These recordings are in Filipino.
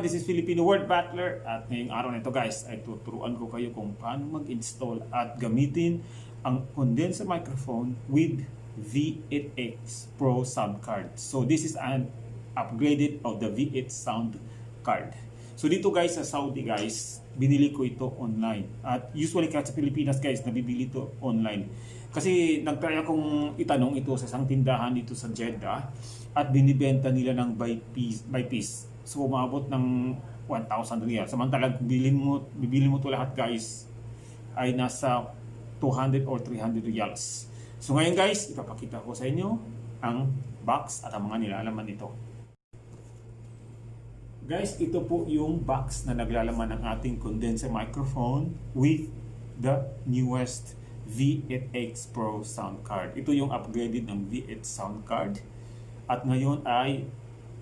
everyone, this is Filipino Word Battler at ngayong araw na ito guys ay tuturuan ko kayo kung paano mag-install at gamitin ang condenser microphone with V8X Pro Soundcard. So this is an upgraded of the V8 sound card. So dito guys sa Saudi guys, binili ko ito online. At usually kahit sa Pilipinas guys, nabibili ito online. Kasi nagtry akong itanong ito sa isang tindahan dito sa Jeddah at binibenta nila ng by piece. So umabot ng 1,000 riyal. Samantalang bibili mo to lahat guys ay nasa 200 or 300 riyals. So ngayon guys, ipapakita ko sa inyo ang box at ang mga nilalaman nito. Guys, ito po yung box na naglalaman ng ating condenser microphone with the newest V8X Pro Soundcard. Ito yung upgraded ng V8 Soundcard. At ngayon ay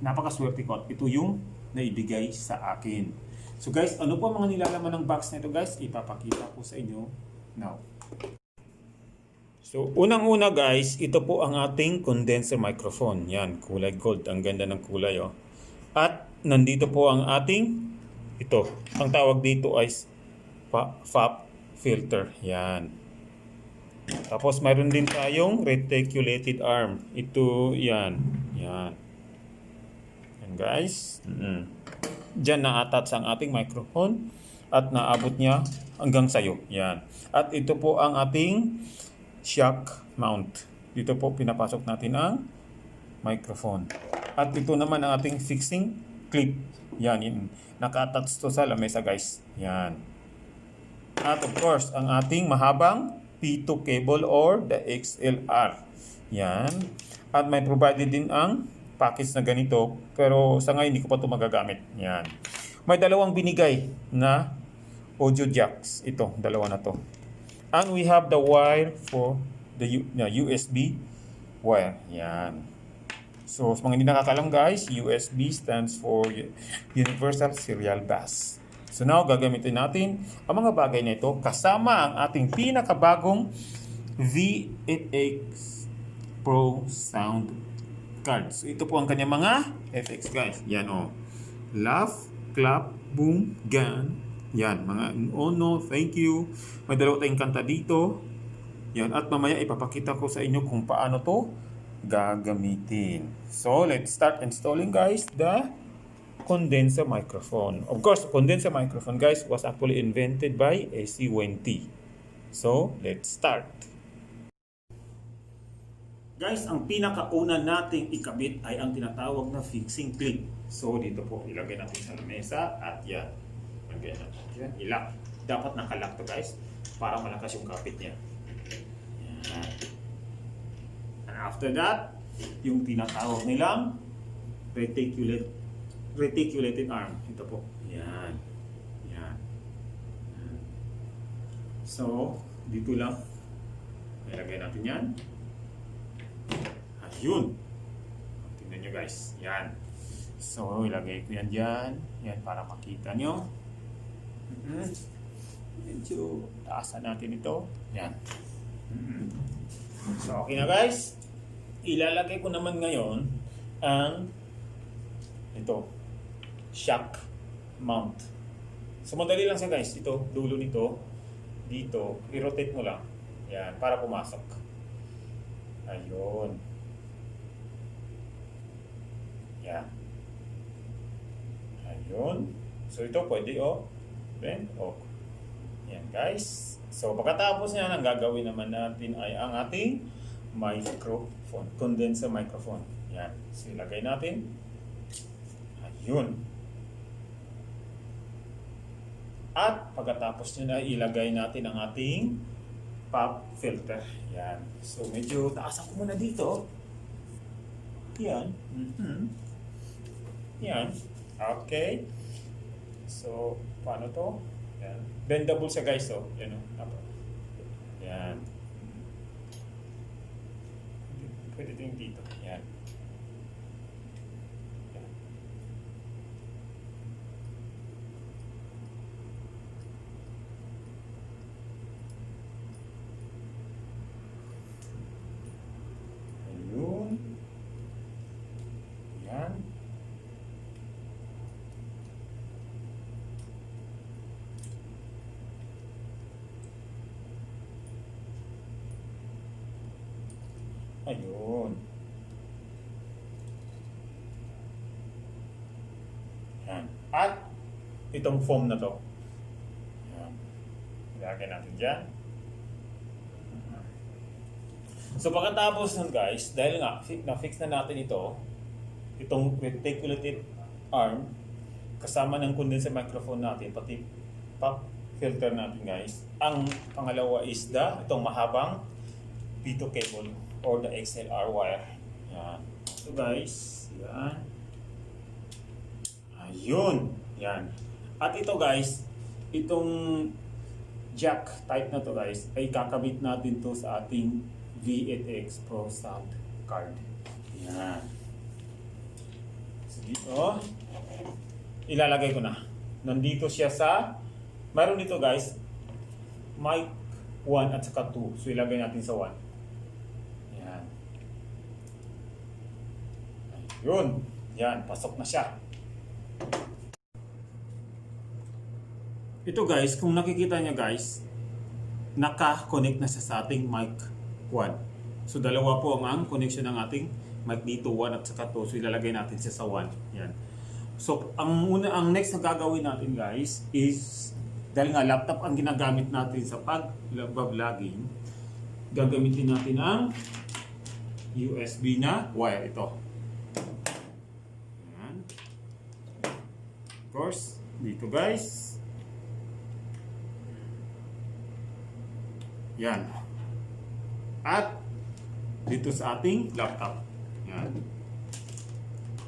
napakaswerte ko. Ito yung naibigay sa akin. So guys, ano po mga nilalaman ng box na ito guys? Ipapakita ko sa inyo now. So unang-una guys, ito po ang ating condenser microphone. Yan, kulay gold. Ang ganda ng kulay oh. At nandito po ang ating ito. Ang tawag dito ay FAP filter. Yan. Tapos mayroon din tayong reticulated arm. Ito yan. Yan. Yan guys. Diyan na-attach ang ating microphone at naabot niya hanggang sayo. Yan. At ito po ang ating shock mount. Dito po pinapasok natin ang microphone. At ito naman ang ating fixing clip. Yan. Naka-attach to sa lamesa guys. Yan. At of course, ang ating mahabang P2 cable or the XLR. Yan. At may provided din ang package na ganito. Pero sa ngayon, hindi ko pa ito magagamit. Yan. May dalawang binigay na audio jacks. Ito, dalawa na to. And we have the wire for the USB wire. Yan. So, sa mga hindi nakakalam guys, USB stands for Universal Serial Bus. So now, gagamitin natin ang mga bagay na ito kasama ang ating pinakabagong V8X Pro Soundcard. So ito po ang kanyang mga effects guys. Yan o. Laugh, clap, boom, gun. Yan. Mga oh no, thank you. May dalawa tayong kanta dito. Yan. At mamaya ipapakita ko sa inyo kung paano to gagamitin. So let's start installing guys the condenser microphone. Of course, condenser microphone guys was actually invented by AC1T. So, let's start. Guys, ang pinakauna nating ikabit ay ang tinatawag na fixing clip. So, dito po ilagay natin sa lamesa at yan. Ilagay natin yan. Ilak. Dapat nakalock to guys para malakas yung kapit niya. Yan. And after that, yung tinatawag nilang reticulated arm. Ito po. Yan. Yan. So, dito lang. Ilagay natin yan. Ayun. Tingnan nyo guys. Yan. So, ilagay ko yan dyan. Yan para makita nyo. Medyo taasan natin ito. Yan. So, okay na guys. Ilalagay ko naman ngayon ang ito. Shock mount. So madali lang siya guys. Ito, dulo nito. Dito, i-rotate mo lang. Yan, para pumasok. Ayun. Yan. Ayun. So ito pwede Then, Yan guys. So pagkatapos niyan, ang gagawin naman natin ay ang ating microphone. Condenser microphone. Yan. So ilagay natin. Ayun. At pagkatapos nyo na ilagay natin ang ating pop filter. Yan. So medyo taasan ko muna dito. Yan. Yan. Okay. So paano to? Yan. Bendable siya guys. Yan o. Yan. Pwede ito yung dito. Yan. Ayun. Yan. At itong foam na to. Yan. Ilagay natin dyan. So pagkatapos nun guys, dahil nga na-fix na natin itong reticulated arm kasama ng condenser microphone natin, pati pop filter natin guys. Ang pangalawa is itong mahabang P2 cable or the XLR wire. Yan. So guys, yan. Ayun. Yan. At ito guys, itong jack type na to guys, ay kakabit natin to sa ating V8X Pro Soundcard. Yan. So dito, ilalagay ko na. Nandito siya sa, mayroon dito guys, mic 1 at saka 2. So ilagay natin sa 1. Yan. Ayun. Yan, pasok na siya. Ito guys, kung nakikita niya guys, naka-connect na siya sa ating mic 1. So dalawa po ang connection ng ating mic dito, 1 at saka 2. So ilalagay natin siya sa 1. Yan. So ang next na gagawin natin guys is, dahil nga laptop ang ginagamit natin sa pag-vlogging, gagamitin natin ang USB na wire ito. Yan. Of course, dito guys. Yan. At dito sa ating laptop. Yan.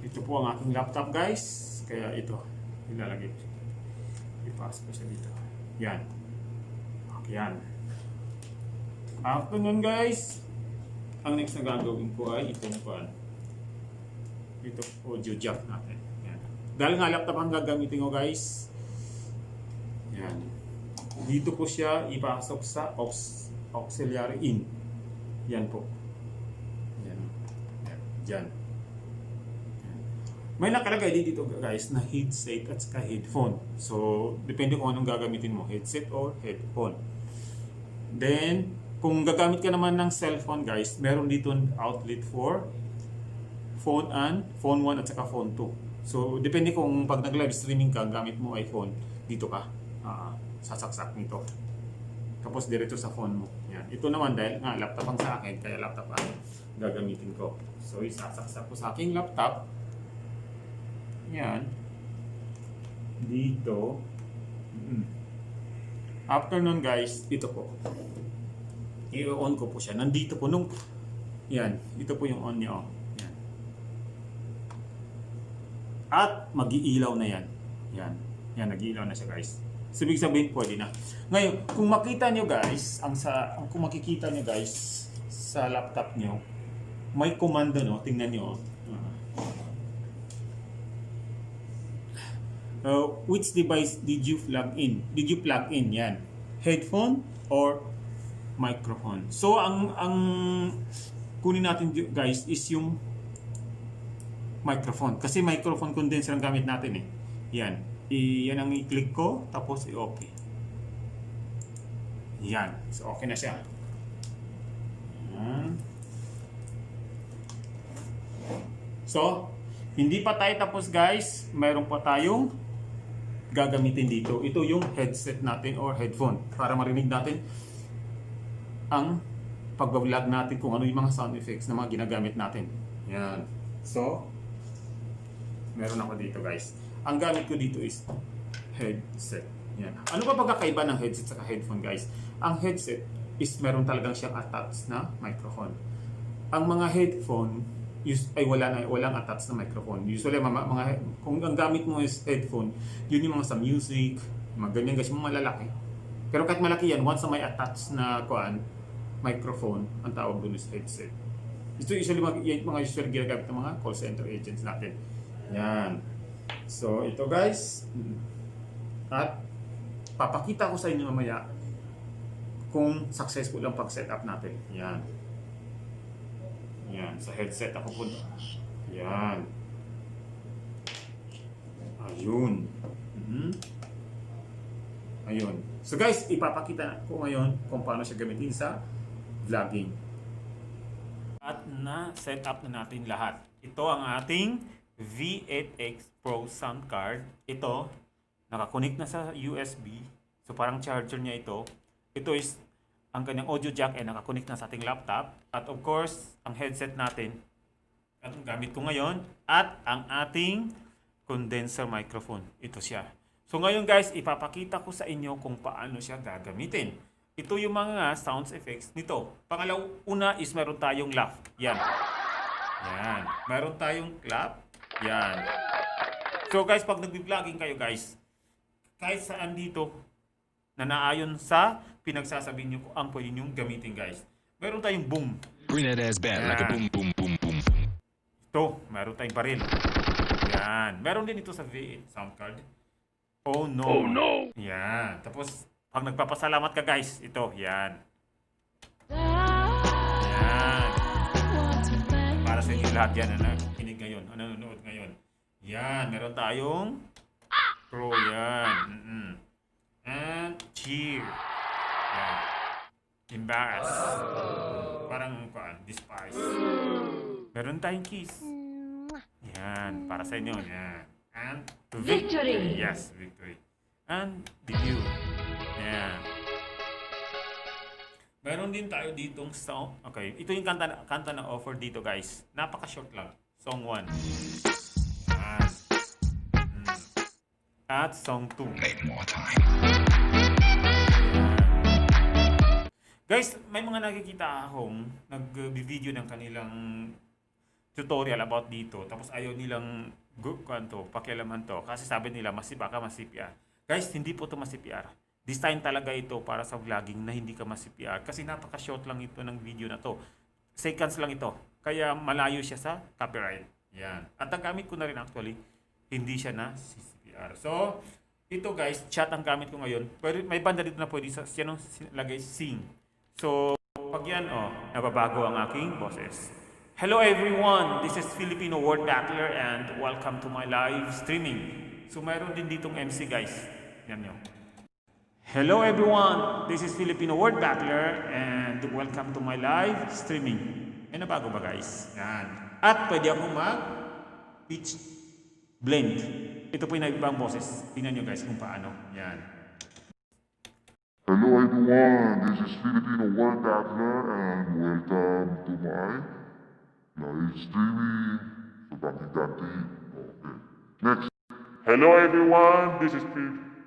Ito po ang aking laptop guys. Kaya ito, ilalagay. Ipasok ko siya dito. Yan. Yan. After nun guys, ang next na gagawin ko ay itong pan. Ito audio jack natin. Yan. Dahil nga laptop ang gagamitin ko guys. Yan. Dito ko siya ipasok sa auxiliary in. Yan po. Yan. Yan. Diyan. May nakalagay dito guys na headset at saka headphone. So, depende kung anong gagamitin mo, headset or headphone. Then, kung gagamit ka naman ng cellphone guys, meron dito outlet for phone 1 at saka phone 2. So, depende kung pag nag-live streaming ka, gamit mo iPhone, dito ka sasaksak nito. Tapos diretso sa phone mo. Yan. Ito naman dahil nga laptop ang sa akin, kaya laptop ang gagamitin ko. So, isasaksak ko sa aking laptop. Yan. Dito. After nun guys, ito po. I-on ko po siya. Nandito po nung, yan. Ito po yung on niya. Yan. At mag-iilaw na yan. Yan. Yan, nag-iilaw na siya guys. So, ibig sabihin pwede na. Ngayon, kung makita nyo guys, kung makikita nyo guys sa laptop nyo, may komando no, tingnan nyo. Which device did you plug in? Did you plug in? Yan. Headphone or microphone. So, ang kunin natin guys is yung microphone. Kasi microphone condenser ang gamit natin eh. Yan. Yan ang i-click ko, tapos i-okay. Yan. So, okay na siya. Yan. So, hindi pa tayo tapos guys. Mayroon pa tayong gagamitin dito. Ito yung headset natin or headphone para marinig natin ang pag-vlog natin kung ano yung mga sound effects na mga ginagamit natin. Yan. So, meron ako dito guys. Ang gamit ko dito is headset. Yan. Ano ba pagkakaiba ng headset sa headphone guys? Ang headset is meron talagang siyang attached na microphone. Ang mga headphone ay walang attached na microphone. Usually kung ang gamit mo is headphone, yun yung mga sa music, mga ganyan guys, mga lalaki. Pero kahit malaki yan, once na may attached na microphone, ang tawag doon is headset. Ito usually mga usually ginagamit ng mga call center agents natin. Yan. So ito guys, at papakita ko sa inyo mamaya kung successful ang pag-setup natin. Yan. Yan, sa headset ako po. Yan. Ayun. Ayun. So guys, ipapakita ko ngayon kung paano siya gamitin sa vlogging. At na-set up na natin lahat. Ito ang ating V8X Pro Soundcard. Ito, nakakonect na sa USB. So parang charger niya ito. Ito is ang kanyang audio jack ay nakakonect na sa ating laptop. At of course, ang headset natin, at ang gamit ko ngayon, at ang ating condenser microphone. Ito siya. So ngayon guys, ipapakita ko sa inyo kung paano siya gagamitin. Ito yung mga sounds effects nito. Una is meron tayong laugh. Yan. Yan. Meron tayong clap. Yan. So guys, pag nag-vlogging kayo guys, kahit saan dito na naayon sa pinagsasabi nyo kung ang pwede nyo gamitin guys. Meron tayong boom. Bring that ass back like a boom, boom, boom, boom. Ito, meron tayong baril. Yan. Meron din ito sa V8 Soundcard. Oh no. Oh no. Yan. Tapos, pag nagpapasalamat ka guys, ito, yan. Yan. Para sa inyo lahat yan, ano, kinig ngayon, ano, nanonood ngayon. Yan, meron tayong pro, yan. And cheer. Yan. Embarrass. Parang, despise. Meron tayong kiss. Yan, para sa inyo, yan. And Victory! Yes, victory. And debut. Yan. Meron din tayo ditong song. Okay, ito yung kanta na offer dito guys. Napaka-short lang. Song 1. Yan. At song 2. Make more time. Guys, may mga nakikita akong nag-video ng kanilang tutorial about dito. Tapos ayaw nilang pakialaman to. Kasi sabi nila, baka masipr. Guys, hindi po ito masipr. Design talaga ito para sa vlogging na hindi ka masipr. Kasi napaka-short lang ito ng video na to. Seconds lang ito. Kaya malayo siya sa copyright. Yan. At ang gamit ko na rin actually, hindi siya na CPR. So, ito guys, chat ang gamit ko ngayon. Pero may banda dito na pwede sa lagay sing. So, pag yan, nababago ang aking boses. Hello everyone, this is Filipino Word Battler and welcome to my live streaming. So, mayroon din ditong MC guys. Yan nyo. Hello everyone, this is Filipino Word Battler and welcome to my live streaming. May nabago ba guys? Yan. At pwede akong mag-pitch blend. Ito po yung naibang boses. Tingnan nyo guys kung paano. Yan. Hello everyone, this is Filipino Word Battler and welcome to my live streaming. So ganti-ganti. Okay. Next. Hello everyone, this is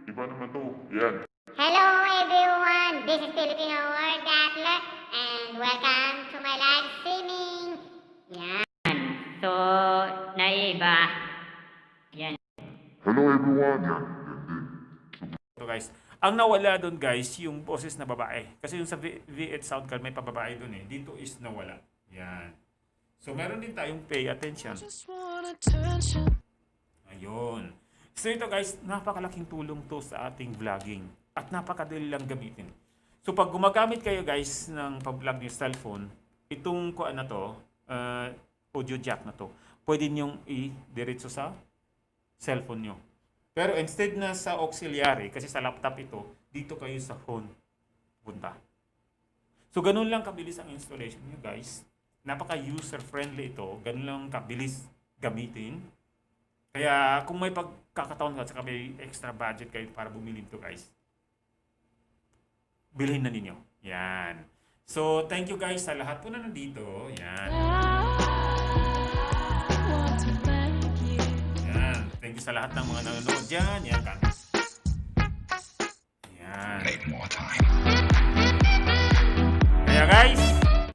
Iba naman to. Yan. Hello everyone, this is Filipino Word Battler and welcome to my live streaming. Yan. So, naiba. Yan. Hello everyone. Yan. Yan din. So guys, ang nawala doon guys, yung boses na babae. Kasi yung sa V8 Soundcard may pababae doon eh. Dito is nawala. Yan. So meron din tayong pay attention. Ayun. So ito guys, napakalaking tulong to sa ating vlogging. At napakadali lang gamitin. So pag gumagamit kayo guys ng pag-vlog ng cellphone, itong kuan na to, audio jack na to, pwede nyong i-diretso sa cellphone nyo. Pero instead na sa auxiliary, kasi sa laptop ito, dito kayo sa phone punta. So ganun lang kabilis ang installation nyo guys. Napaka-user-friendly ito. Ganun lang kabilis gamitin. Kaya kung may pagkakataon ka, saka may extra budget kayo para bumili ito guys, bilhin na ninyo. Yan. So thank you guys sa lahat po na nandito. Yan. Thank you sa lahat ng mga nanonood dyan. Yan, yan. Make more time. Kaya guys,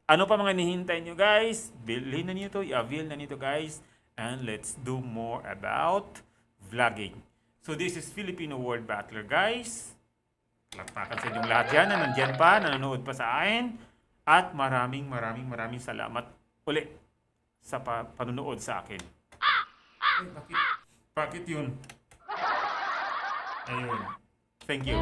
ano pa mga nihintay nyo guys? Bilhin na nyo ito, i-avail na nyo ito guys. And let's do more about vlogging. So this is Filipino Word Battler guys. Lakpakan sa inyong lahat dyan na nandyan pa, nanonood pa sa akin. At maraming salamat uli sa panunood sa akin. Bakit yun? Ayun. Thank you.